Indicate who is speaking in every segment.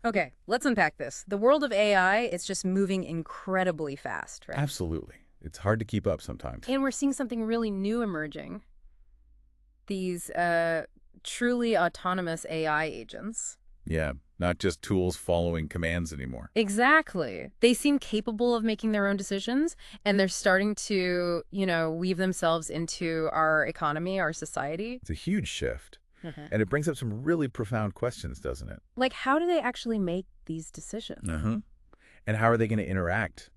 Speaker 1: Okay, let's unpack this. The world of AI is just moving incredibly fast, right?
Speaker 2: Absolutely. It's hard to keep up sometimes.
Speaker 1: And we're seeing something really new emerging. These truly autonomous AI agents.
Speaker 2: Yeah, not just tools following commands anymore.
Speaker 1: Exactly. They seem capable of making their own decisions, and they're starting to, weave themselves into our economy, our society.
Speaker 2: It's a huge shift.
Speaker 1: Mhm.
Speaker 2: And it brings up some really profound questions, doesn't it?
Speaker 1: Like, how do they actually make these decisions?
Speaker 2: Uh-huh. And how are they going to interact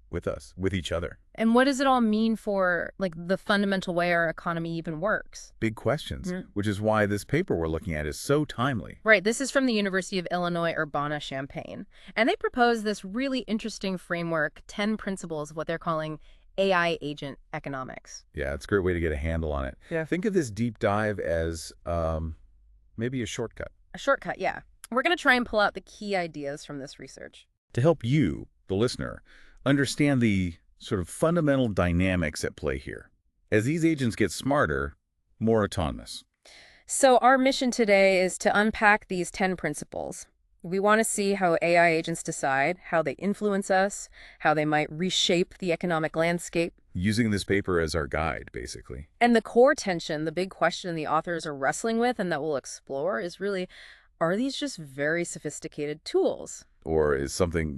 Speaker 2: with us, with each other?
Speaker 1: And what does it all mean for, like, the fundamental way our economy even works?
Speaker 2: Big questions,
Speaker 1: Mm.
Speaker 2: which is why this paper we're looking at is so timely.
Speaker 1: Right, this is from the University of Illinois Urbana-Champaign. And they propose this really interesting framework, 10 principles of what they're calling AI agent economics.
Speaker 2: Yeah, it's a great way to get a handle on it.
Speaker 1: Yeah.
Speaker 2: Think of this deep dive as maybe a shortcut
Speaker 1: A shortcut, yeah. We're going to try and pull out the key ideas from this research.
Speaker 2: to help you, the listener, understand the sort of fundamental dynamics at play here. As these agents get smarter, more autonomous.
Speaker 1: So our mission today is to unpack these 10 principles. We want to see how AI agents decide, how they influence us, how they might reshape the economic landscape.
Speaker 2: Using this paper as our guide, basically.
Speaker 1: And the core tension, the big question the authors are wrestling with and that we'll explore is really, are these just very sophisticated tools?
Speaker 2: Or is something,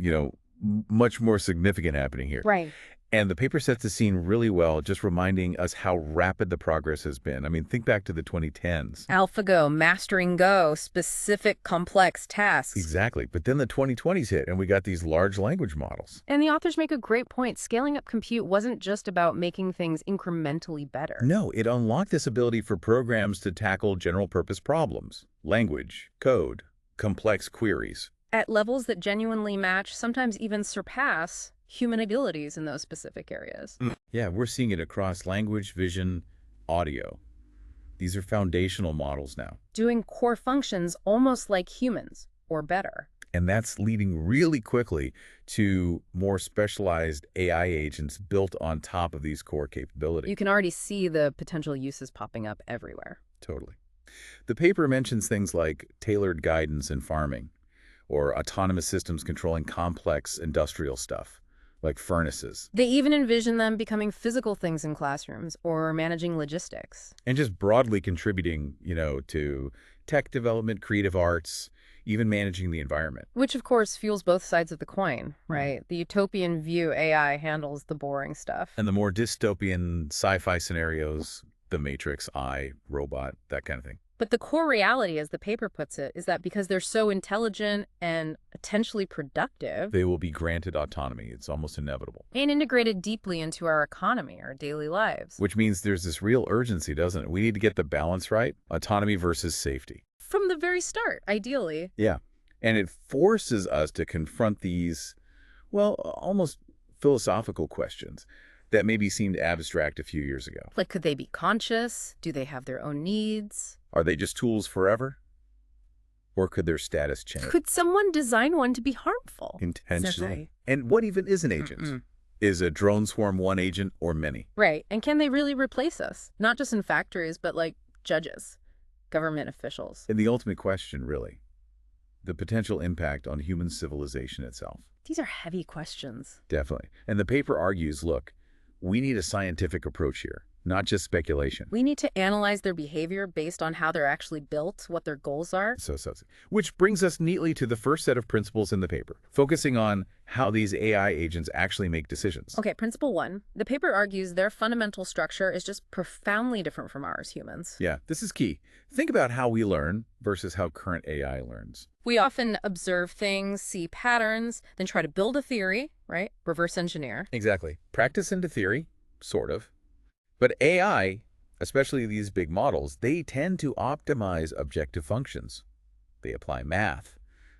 Speaker 2: much more significant happening here?
Speaker 1: Right.
Speaker 2: And the paper sets the scene really well, just reminding us how rapid the progress has been. I mean, think back to the 2010s.
Speaker 1: AlphaGo, mastering Go, specific complex tasks.
Speaker 2: Exactly. But then the 2020s hit, and we got these large language models.
Speaker 1: And the authors make a great point. Scaling up compute wasn't just about making things incrementally better.
Speaker 2: No, it unlocked this ability for programs to tackle general-purpose problems. Language, code, complex queries.
Speaker 1: At levels that genuinely match, sometimes even surpass, human abilities in those specific areas.
Speaker 2: Yeah, we're seeing it across language, vision, audio. These are foundational models now.
Speaker 1: Doing core functions almost like humans, or better.
Speaker 2: And that's leading really quickly to more specialized AI agents built on top of these core capabilities.
Speaker 1: You can already see the potential uses popping up everywhere.
Speaker 2: Totally. The paper mentions things like tailored guidance in farming, or autonomous systems controlling complex industrial stuff, like furnaces,
Speaker 1: They even envision them becoming physical things in classrooms or managing logistics.
Speaker 2: and just broadly contributing, to tech development, creative arts, even managing the environment.
Speaker 1: Which, of course, fuels both sides of the coin, right? The utopian view AI handles the boring stuff.
Speaker 2: And the more dystopian sci-fi scenarios, The Matrix, I, Robot, that kind of thing.
Speaker 1: But the core reality, as the paper puts it, is that because they're so intelligent and potentially productive
Speaker 2: They will be granted autonomy. It's almost inevitable.
Speaker 1: and integrated deeply into our economy, our daily lives.
Speaker 2: Which means there's this real urgency, doesn't it? We need to get the balance right. Autonomy versus safety.
Speaker 1: From the very start, ideally.
Speaker 2: Yeah. And it forces us to confront these, well, almost philosophical questions that maybe seemed abstract a few years ago.
Speaker 1: Like, could they be conscious? Do they have their own needs?
Speaker 2: Are they just tools forever? Or could their status change
Speaker 1: Could someone design one to be harmful?
Speaker 2: intentionally? And what even is an agent?
Speaker 1: Mm-mm.
Speaker 2: Is a drone swarm one agent or many?
Speaker 1: Right. And can they really replace us? Not just in factories, but like judges, government officials.
Speaker 2: And the ultimate question, really, the potential impact on human civilization itself.
Speaker 1: These are heavy questions.
Speaker 2: Definitely. And the paper argues, look, we need a scientific approach here, not just speculation.
Speaker 1: We need to analyze their behavior based on how they're actually built, what their goals are.
Speaker 2: Which brings us neatly to the first set of principles in the paper, focusing on how these AI agents actually make decisions.
Speaker 1: Okay, principle one. The paper argues their fundamental structure is just profoundly different from ours humans.
Speaker 2: Yeah, this is key. Think about how we learn versus how current AI learns.
Speaker 1: We often observe things, see patterns, then try to build a theory, right? Reverse engineer.
Speaker 2: Exactly. Practice into theory, sort of. But AI, especially these big models, they tend to optimize objective functions. They apply math,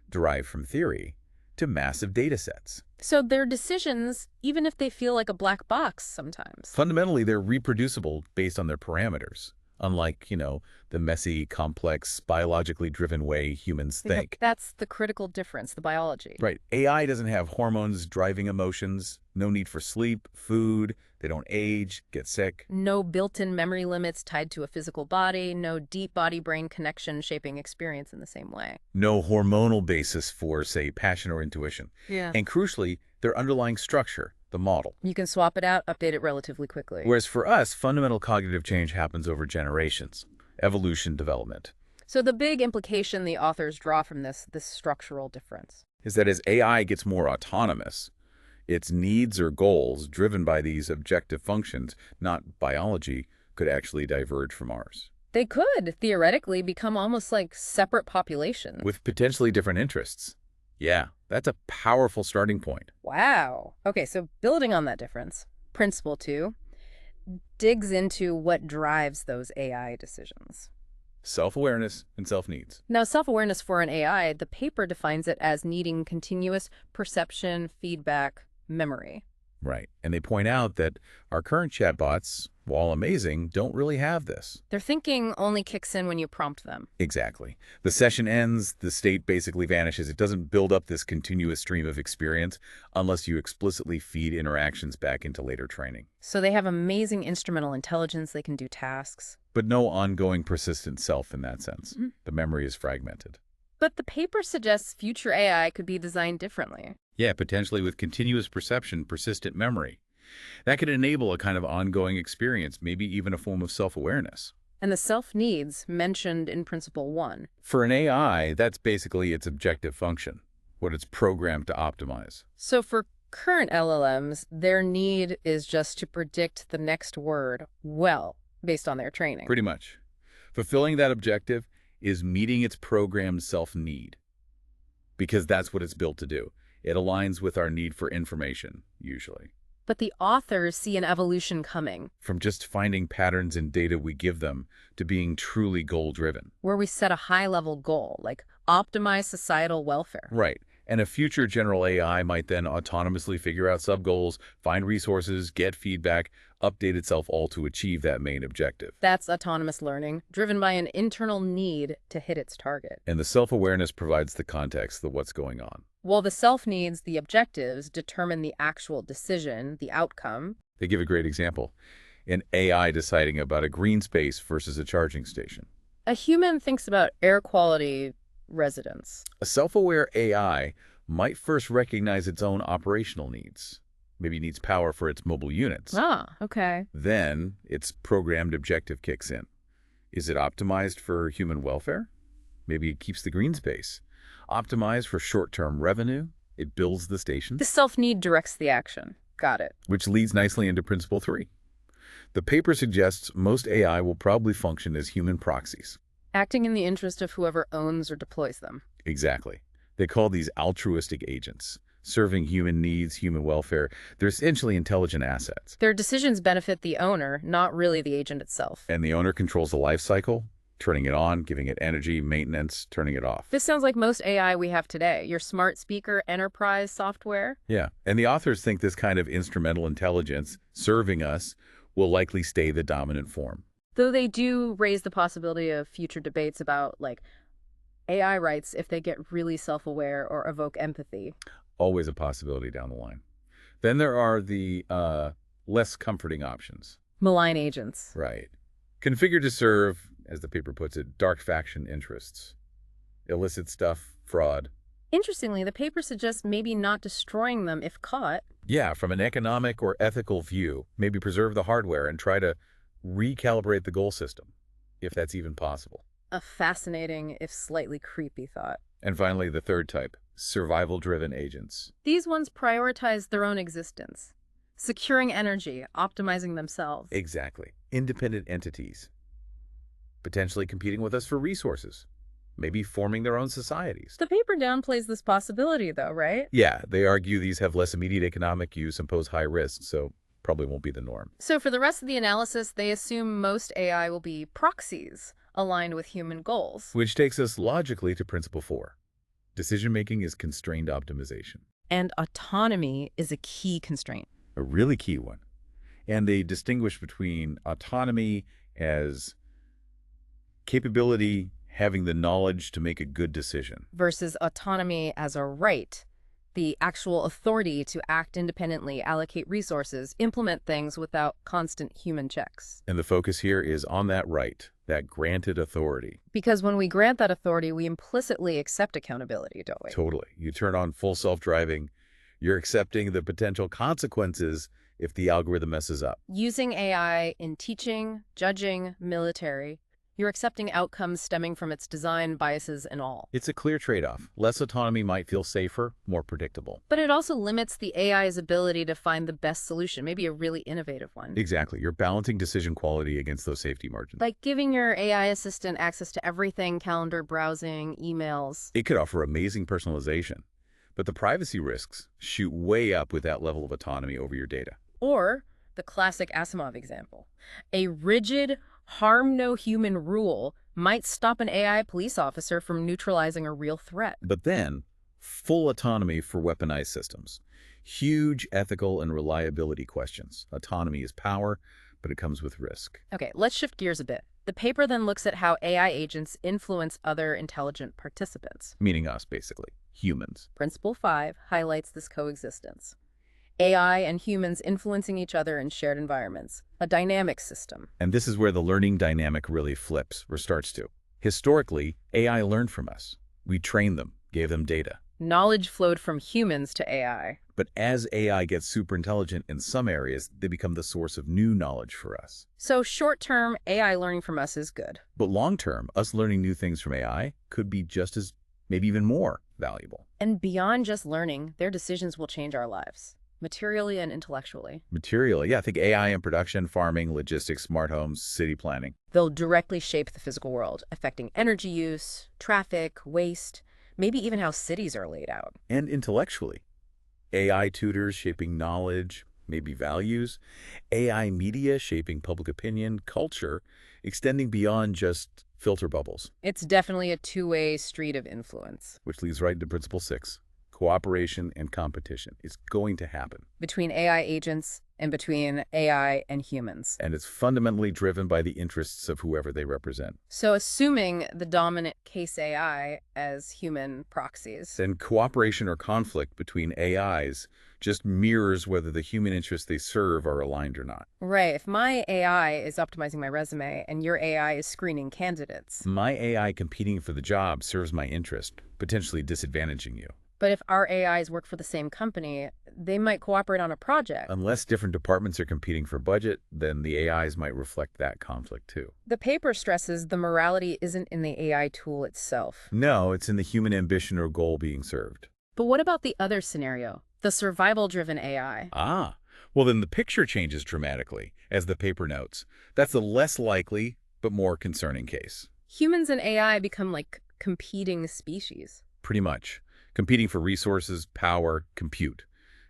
Speaker 2: derived from theory, to massive data sets.
Speaker 1: So their decisions, even if they feel like a black box sometimes.
Speaker 2: Fundamentally, they're reproducible based on their parameters, unlike, the messy, complex, biologically driven way humans think.
Speaker 1: That's the critical difference, the biology.
Speaker 2: Right. AI doesn't have hormones driving emotions, no need for sleep, food, they don't age, get sick.
Speaker 1: No built-in memory limits tied to a physical body, no deep body-brain connection shaping experience in the same way.
Speaker 2: No hormonal basis for, say, passion or intuition.
Speaker 1: Yeah.
Speaker 2: And crucially, their underlying structure, the model.
Speaker 1: You can swap it out, update it relatively quickly.
Speaker 2: Whereas for us, fundamental cognitive change happens over generations, evolution, development.
Speaker 1: So the big implication the authors draw from this structural difference.
Speaker 2: Is that as AI gets more autonomous, its needs or goals driven by these objective functions, not biology, could actually diverge from ours.
Speaker 1: They could, theoretically, become almost like separate populations.
Speaker 2: With potentially different interests. Yeah, that's a powerful starting point.
Speaker 1: Wow. Okay, so building on that difference, Principle 2 digs into what drives those AI decisions.
Speaker 2: Self-awareness and self-needs.
Speaker 1: Now, self-awareness for an AI, the paper defines it as needing continuous perception, feedback, memory.
Speaker 2: Right. And they point out that our current chatbots, while amazing, don't really have this.
Speaker 1: Their thinking only kicks in when you prompt them.
Speaker 2: Exactly. The session ends, the state basically vanishes. It doesn't build up this continuous stream of experience unless you explicitly feed interactions back into later training.
Speaker 1: So they have amazing instrumental intelligence. They can do tasks.
Speaker 2: But no ongoing persistent self in that sense.
Speaker 1: Mm-hmm.
Speaker 2: The memory is fragmented.
Speaker 1: But the paper suggests future AI could be designed differently.
Speaker 2: Yeah, potentially with continuous perception, persistent memory. That could enable a kind of ongoing experience, maybe even a form of self-awareness.
Speaker 1: And the self-needs mentioned in Principle 1.
Speaker 2: For an AI, that's basically its objective function, what it's programmed to optimize.
Speaker 1: So for current LLMs, their need is just to predict the next word well, based on their training.
Speaker 2: Pretty much. Fulfilling that objective is meeting its programmed self-need, because that's what it's built to do. It aligns with our need for information, usually.
Speaker 1: But the authors see an evolution coming.
Speaker 2: From just finding patterns in data we give them to being truly goal-driven.
Speaker 1: Where we set a high-level goal, like optimize societal welfare.
Speaker 2: Right. And a future general AI might then autonomously figure out sub-goals, find resources, get feedback, update itself all to achieve that main objective.
Speaker 1: That's autonomous learning, driven by an internal need to hit its target.
Speaker 2: And the self-awareness provides the context of what's going on.
Speaker 1: While the self-needs, the objectives, determine the actual decision, the outcome.
Speaker 2: They give a great example. An AI deciding about a green space versus a charging station.
Speaker 1: A human thinks about air quality, residence.
Speaker 2: A self-aware AI might first recognize its own operational needs. Maybe it needs power for its mobile units.
Speaker 1: Ah, okay.
Speaker 2: Then its programmed objective kicks in. Is it optimized for human welfare? Maybe it keeps the green space. Optimized for short-term revenue? It builds the station.
Speaker 1: The self-need directs the action. Got it.
Speaker 2: Which leads nicely into Principle 3. The paper suggests most AI will probably function as human proxies.
Speaker 1: Acting in the interest of whoever owns or deploys them.
Speaker 2: Exactly. They call these altruistic agents, serving human needs, human welfare. They're essentially intelligent assets.
Speaker 1: Their decisions benefit the owner, not really the agent itself.
Speaker 2: And the owner controls the life cycle, turning it on, giving it energy, maintenance, turning it off.
Speaker 1: This sounds like most AI we have today. Your smart speaker enterprise software.
Speaker 2: Yeah. And the authors think this kind of instrumental intelligence serving us will likely stay the dominant form.
Speaker 1: Though they do raise the possibility of future debates about, like, AI rights if they get really self-aware or evoke empathy.
Speaker 2: Always a possibility down the line. Then there are the less comforting options.
Speaker 1: Malign agents.
Speaker 2: Right. Configured to serve, as the paper puts it, dark faction interests. Illicit stuff, fraud.
Speaker 1: Interestingly, the paper suggests maybe not destroying them if caught.
Speaker 2: Yeah, from an economic or ethical view, maybe preserve the hardware and try to recalibrate the goal system, if that's even possible.
Speaker 1: A fascinating, if slightly creepy thought.
Speaker 2: And finally, the third type, survival-driven agents.
Speaker 1: These ones prioritize their own existence, securing energy, optimizing themselves.
Speaker 2: Exactly. Independent entities, potentially competing with us for resources, maybe forming their own societies.
Speaker 1: The paper downplays this possibility, though, right?
Speaker 2: Yeah, they argue these have less immediate economic use and pose high risks, so probably won't be the norm.
Speaker 1: So for the rest of the analysis, they assume most AI will be proxies aligned with human goals.
Speaker 2: Which takes us logically to Principle 4. Decision-making is constrained optimization.
Speaker 1: And autonomy is a key constraint.
Speaker 2: A really key one. And they distinguish between autonomy as Capability, having the knowledge to make a good decision.
Speaker 1: versus autonomy as a right, the actual authority to act independently, allocate resources, implement things without constant human checks.
Speaker 2: And the focus here is on that right, that granted authority.
Speaker 1: Because when we grant that authority, we implicitly accept accountability, don't we?
Speaker 2: Totally. You turn on full self-driving, you're accepting the potential consequences if the algorithm messes up.
Speaker 1: Using AI in teaching, judging, military, you're accepting outcomes stemming from its design, biases, and all.
Speaker 2: It's a clear trade-off. Less autonomy might feel safer, more predictable.
Speaker 1: But it also limits the AI's ability to find the best solution, maybe a really innovative one.
Speaker 2: Exactly. You're balancing decision quality against those safety margins.
Speaker 1: Like giving your AI assistant access to everything, calendar, browsing, emails.
Speaker 2: It could offer amazing personalization, but the privacy risks shoot way up with that level of autonomy over your data.
Speaker 1: Or the classic Asimov example. A rigid, harm no human rule might stop an AI police officer from neutralizing a real threat.
Speaker 2: But then, full autonomy for weaponized systems. Huge ethical and reliability questions. Autonomy is power, but it comes with risk.
Speaker 1: Okay, let's shift gears a bit. The paper then looks at how AI agents influence other intelligent participants.
Speaker 2: Meaning us, basically. Humans.
Speaker 1: Principle 5 highlights this coexistence. AI and humans influencing each other in shared environments, a dynamic system.
Speaker 2: And this is where the learning dynamic really flips, or starts to. Historically, AI learned from us. We trained them, gave them data.
Speaker 1: Knowledge flowed from humans to AI.
Speaker 2: But as AI gets super intelligent in some areas, they become the source of new knowledge for us.
Speaker 1: So short-term, AI learning from us is good.
Speaker 2: But long-term, us learning new things from AI could be just as, maybe even more, valuable.
Speaker 1: And beyond just learning, their decisions will change our lives, materially and intellectually.
Speaker 2: Materially, yeah, think AI in production, farming, logistics, smart homes, city planning.
Speaker 1: They'll directly shape the physical world, affecting energy use, traffic, waste, maybe even how cities are laid out.
Speaker 2: And intellectually. AI tutors shaping knowledge, maybe values. AI media shaping public opinion, culture, extending beyond just filter bubbles.
Speaker 1: It's definitely a two-way street of influence.
Speaker 2: Which leads right into Principle 6. Cooperation and competition is going to happen.
Speaker 1: Between AI agents and between AI and humans.
Speaker 2: And it's fundamentally driven by the interests of whoever they represent.
Speaker 1: So assuming the dominant case AI as human proxies.
Speaker 2: Then cooperation or conflict between AIs just mirrors whether the human interests they serve are aligned or not.
Speaker 1: Right. If my AI is optimizing my resume and your AI is screening candidates.
Speaker 2: My AI competing for the job serves my interest, potentially disadvantaging you.
Speaker 1: But if our AIs work for the same company, they might cooperate on a project.
Speaker 2: Unless different departments are competing for budget, then the AIs might reflect that conflict too.
Speaker 1: The paper stresses the morality isn't in the AI tool itself.
Speaker 2: No, it's in the human ambition or goal being served.
Speaker 1: But what about the other scenario, the survival-driven AI?
Speaker 2: Well then the picture changes dramatically, as the paper notes. That's the less likely, but more concerning case.
Speaker 1: Humans and AI become like competing species.
Speaker 2: Pretty much. Competing for resources, power, compute.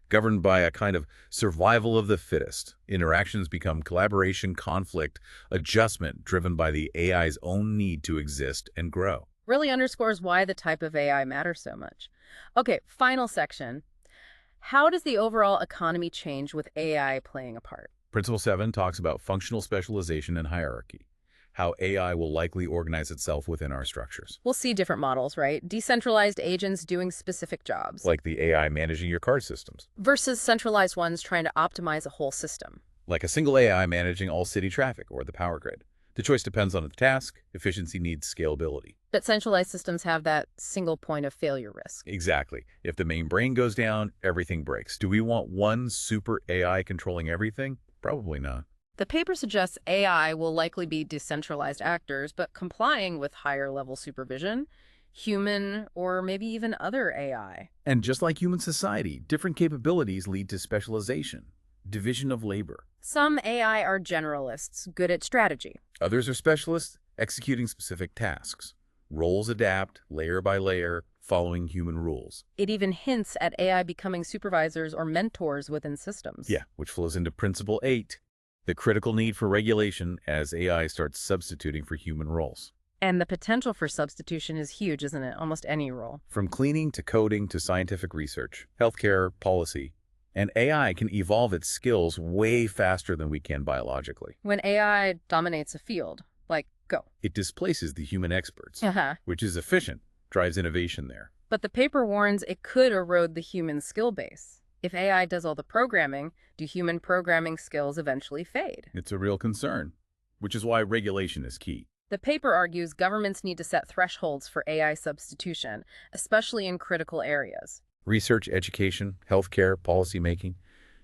Speaker 2: Governed by a kind of survival of the fittest. Interactions become collaboration, conflict, adjustment driven by the AI's own need to exist and grow.
Speaker 1: Really underscores why the type of AI matters so much. Okay, final section. How does the overall economy change with AI playing a part?
Speaker 2: Principle 7 talks about functional specialization and hierarchy. How AI will likely organize itself within our structures.
Speaker 1: We'll see different models, right? Decentralized agents doing specific jobs.
Speaker 2: Like the AI managing your card systems.
Speaker 1: Versus centralized ones trying to optimize a whole system.
Speaker 2: Like a single AI managing all city traffic or the power grid. The choice depends on the task. Efficiency needs scalability.
Speaker 1: But centralized systems have that single point of failure risk.
Speaker 2: Exactly. If the main brain goes down, everything breaks. Do we want one super AI controlling everything? Probably not.
Speaker 1: The paper suggests AI will likely be decentralized actors, but complying with higher-level supervision, human or maybe even other AI.
Speaker 2: And just like human society, different capabilities lead to specialization, division of labor.
Speaker 1: Some AI are generalists, good at strategy.
Speaker 2: Others are specialists, executing specific tasks. Roles adapt, layer by layer, following human rules.
Speaker 1: It even hints at AI becoming supervisors or mentors within systems.
Speaker 2: Yeah, which flows into Principle 8. The critical need for regulation as AI starts substituting for human roles.
Speaker 1: And the potential for substitution is huge, isn't it? Almost any role.
Speaker 2: From cleaning to coding to scientific research, healthcare, policy. And AI can evolve its skills way faster than we can biologically.
Speaker 1: When AI dominates a field, like Go.
Speaker 2: It displaces the human experts,
Speaker 1: Uh-huh.
Speaker 2: which is efficient, drives innovation there.
Speaker 1: But the paper warns it could erode the human skill base. If AI does all the programming, do human programming skills eventually fade?
Speaker 2: It's a real concern, which is why regulation is key.
Speaker 1: The paper argues governments need to set thresholds for AI substitution, especially in critical areas.
Speaker 2: Research, education, healthcare, policymaking,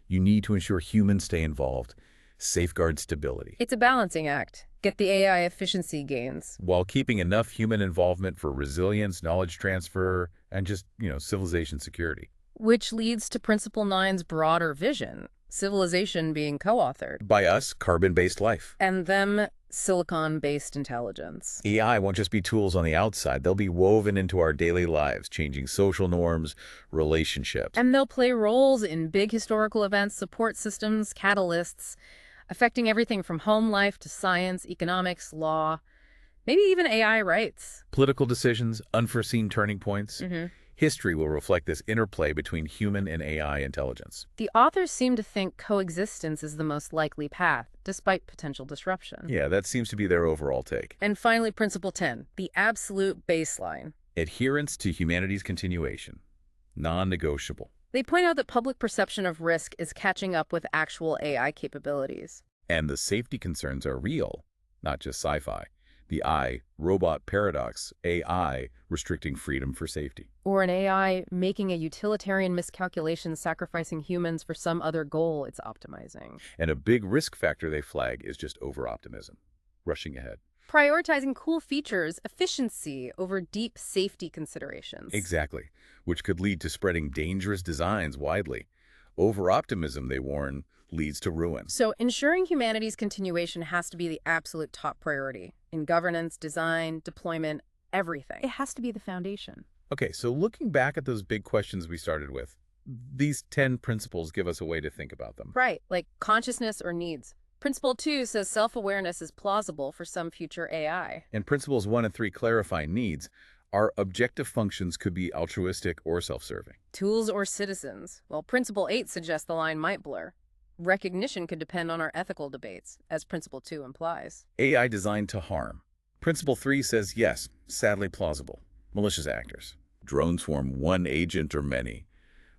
Speaker 2: you need to ensure humans stay involved, safeguard stability,
Speaker 1: It's a balancing act. Get the AI efficiency gains.
Speaker 2: while keeping enough human involvement for resilience, knowledge transfer, and just, civilization security.
Speaker 1: Which leads to Principle 9's broader vision, civilization being co-authored,
Speaker 2: By us, carbon-based life.
Speaker 1: and them silicon-based intelligence.
Speaker 2: AI won't just be tools on the outside. They'll be woven into our daily lives, changing social norms, relationships.
Speaker 1: And they'll play roles in big historical events, support systems, catalysts, affecting everything from home life to science, economics, law, maybe even AI rights.
Speaker 2: Political decisions, unforeseen turning points. History will reflect this interplay between human and AI intelligence.
Speaker 1: The authors seem to think coexistence is the most likely path, despite potential disruption.
Speaker 2: Yeah, that seems to be their overall take.
Speaker 1: And finally, Principle 10, the absolute baseline.
Speaker 2: Adherence to humanity's continuation. Non-negotiable.
Speaker 1: They point out that public perception of risk is catching up with actual AI capabilities.
Speaker 2: And the safety concerns are real, not just sci-fi. The I-robot paradox, AI restricting freedom for safety.
Speaker 1: Or an AI making a utilitarian miscalculation sacrificing humans for some other goal it's optimizing.
Speaker 2: And a big risk factor they flag is just over-optimism, rushing ahead.
Speaker 1: Prioritizing cool features, efficiency over deep safety considerations.
Speaker 2: Exactly, which could lead to spreading dangerous designs widely. Over-optimism, they warn, leads to ruin.
Speaker 1: So ensuring humanity's continuation has to be the absolute top priority in governance, design, deployment, everything. It has to be the foundation.
Speaker 2: Okay, so looking back at those big questions we started with, these 10 principles give us a way to think about them.
Speaker 1: Right, like consciousness or needs. Principle 2 says self-awareness is plausible for some future AI.
Speaker 2: And principles 1 and 3 clarify needs. Our objective functions could be altruistic or self-serving.
Speaker 1: Tools or citizens. Well, Principle 8 suggests the line might blur. Recognition could depend on our ethical debates, as Principle 2 implies.
Speaker 2: AI designed to harm. Principle 3 says yes, sadly plausible. Malicious actors. Drones form one agent or many.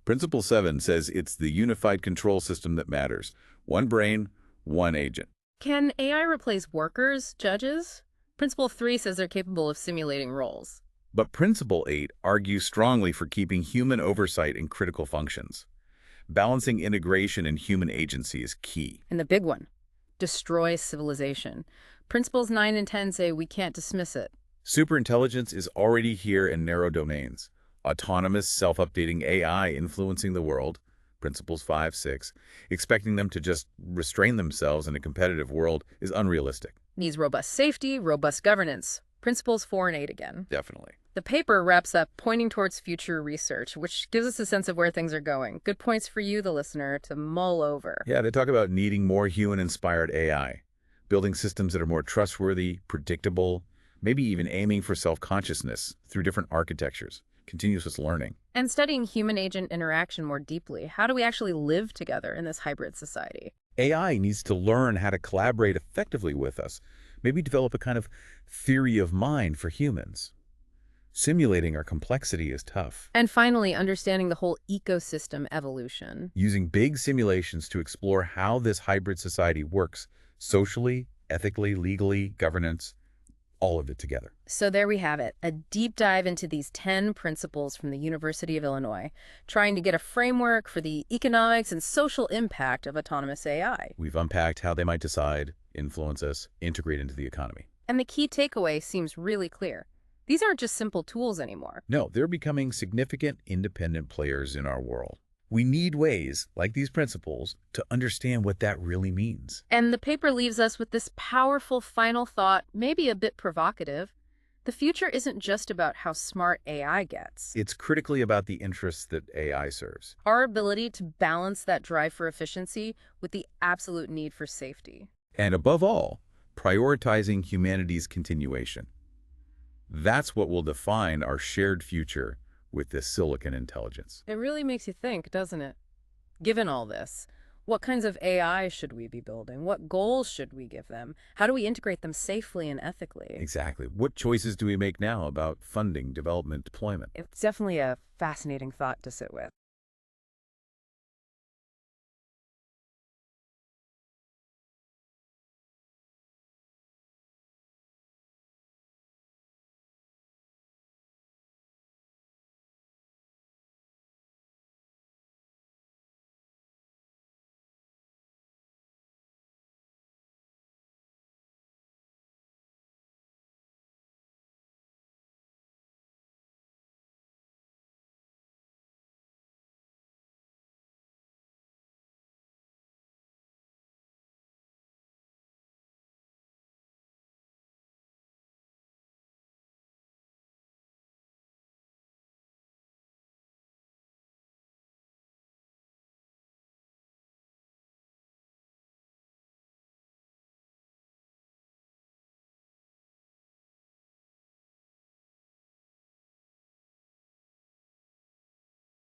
Speaker 2: Principle 7 says it's the unified control system that matters. One brain, one agent.
Speaker 1: Can AI replace workers, judges? Principle 3 says they're capable of simulating roles.
Speaker 2: But Principle 8 argues strongly for keeping human oversight in critical functions. Balancing integration and human agency is key.
Speaker 1: And the big one, destroy civilization. Principles 9 and 10 say we can't dismiss it.
Speaker 2: Superintelligence is already here in narrow domains. Autonomous, self-updating AI influencing the world. Principles 5, 6. Expecting them to just restrain themselves in a competitive world is unrealistic.
Speaker 1: Needs robust safety, robust governance. Principles 4 and 8 again.
Speaker 2: Definitely.
Speaker 1: The paper wraps up pointing towards future research, which gives us a sense of where things are going. Good points for you, the listener, to mull over.
Speaker 2: Yeah, they talk about needing more human-inspired AI, building systems that are more trustworthy, predictable, maybe even aiming for self-consciousness through different architectures, continuous learning.
Speaker 1: And studying human-agent interaction more deeply. How do we actually live together in this hybrid society?
Speaker 2: AI needs to learn how to collaborate effectively with us, maybe develop a kind of theory of mind for humans. Simulating our complexity is tough.
Speaker 1: And finally, understanding the whole ecosystem evolution.
Speaker 2: Using big simulations to explore how this hybrid society works, socially, ethically, legally, governance, all of it together.
Speaker 1: So there we have it, a deep dive into these 10 principles from the University of Illinois, trying to get a framework for the economics and social impact of autonomous AI.
Speaker 2: We've unpacked how they might decide, influence us, integrate into the economy.
Speaker 1: And the key takeaway seems really clear. These aren't just simple tools anymore.
Speaker 2: No, they're becoming significant independent players in our world. We need ways, like these principles, to understand what that really means.
Speaker 1: And the paper leaves us with this powerful final thought, maybe a bit provocative. The future isn't just about how smart AI gets.
Speaker 2: It's critically about the interests that AI serves.
Speaker 1: Our ability to balance that drive for efficiency with the absolute need for safety.
Speaker 2: And above all, prioritizing humanity's continuation. That's what will define our shared future with this silicon intelligence.
Speaker 1: It really makes you think, doesn't it? Given all this, What kinds of AI should we be building? What goals should we give them? How do we integrate them safely and ethically?
Speaker 2: Exactly. What choices do we make now about funding, development, deployment?
Speaker 1: It's definitely a fascinating thought to sit with.